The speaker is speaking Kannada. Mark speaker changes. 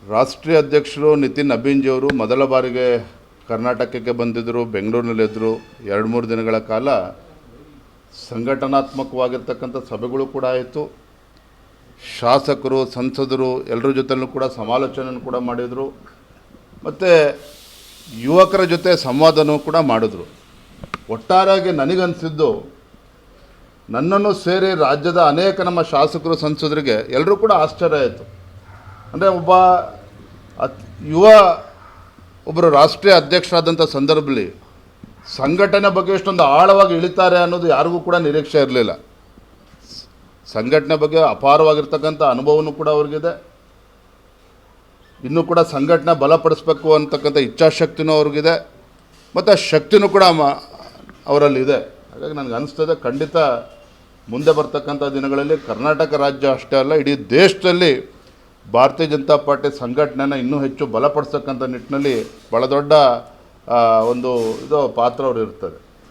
Speaker 1: ರಾಷ್ಟ್ರೀಯ ಅಧ್ಯಕ್ಷರು ನಿತಿನ್ ಅಭಿನ್ಜಿಯವರು ಮೊದಲ ಬಾರಿಗೆ ಕರ್ನಾಟಕಕ್ಕೆ ಬಂದಿದ್ದರು, ಬೆಂಗಳೂರಿನಲ್ಲಿದ್ದರು. 2-3 ದಿನಗಳ ಕಾಲ ಸಂಘಟನಾತ್ಮಕವಾಗಿರ್ತಕ್ಕಂಥ ಸಭೆಗಳು ಕೂಡ ಆಯಿತು. ಶಾಸಕರು, ಸಂಸದರು ಎಲ್ಲರ ಜೊತೆಲೂ ಕೂಡ ಸಮಾಲೋಚನೆಯನ್ನು ಕೂಡ ಮಾಡಿದರು. ಮತ್ತು ಯುವಕರ ಜೊತೆ ಸಂವಾದನೂ ಕೂಡ ಮಾಡಿದ್ರು. ಒಟ್ಟಾರೆಯಾಗಿ ನನಗನ್ನಿಸಿದ್ದು, ನನ್ನನ್ನು ಸೇರಿ ರಾಜ್ಯದ ಅನೇಕ ನಮ್ಮ ಶಾಸಕರು, ಸಂಸದರಿಗೆ ಎಲ್ಲರೂ ಕೂಡ ಆಶ್ಚರ್ಯ ಆಯಿತು. ಅಂದರೆ ಒಬ್ಬರು ರಾಷ್ಟ್ರೀಯ ಅಧ್ಯಕ್ಷರಾದಂಥ ಸಂದರ್ಭದಲ್ಲಿ ಸಂಘಟನೆ ಬಗ್ಗೆ ಎಷ್ಟೊಂದು ಆಳವಾಗಿ ಇಳಿತಾರೆ ಅನ್ನೋದು ಯಾರಿಗೂ ಕೂಡ ನಿರೀಕ್ಷೆ ಇರಲಿಲ್ಲ. ಸಂಘಟನೆ ಬಗ್ಗೆ ಅಪಾರವಾಗಿರ್ತಕ್ಕಂಥ ಅನುಭವನೂ ಕೂಡ ಅವ್ರಿಗಿದೆ. ಇನ್ನೂ ಕೂಡ ಸಂಘಟನೆ ಬಲಪಡಿಸಬೇಕು ಅಂತಕ್ಕಂಥ ಇಚ್ಛಾಶಕ್ತಿನೂ ಅವ್ರಿಗಿದೆ, ಮತ್ತು ಆ ಶಕ್ತಿನೂ ಕೂಡ ಅವರಲ್ಲಿದೆ. ಹಾಗಾಗಿ ನನಗೆ ಅನಿಸ್ತದೆ, ಖಂಡಿತ ಮುಂದೆ ಬರ್ತಕ್ಕಂಥ ದಿನಗಳಲ್ಲಿ ಕರ್ನಾಟಕ ರಾಜ್ಯ ಅಷ್ಟೇ ಅಲ್ಲ, ಇಡೀ ದೇಶದಲ್ಲಿ ಭಾರತೀಯ ಜನತಾ ಪಾರ್ಟಿ ಸಂಘಟನೆನ ಇನ್ನೂ ಹೆಚ್ಚು ಬಲಪಡಿಸ್ತಕ್ಕಂಥ ನಿಟ್ಟಿನಲ್ಲಿ ಭಾಳ ದೊಡ್ಡ ಒಂದು ಪಾತ್ರ ಅವ್ರು ಇರ್ತದೆ.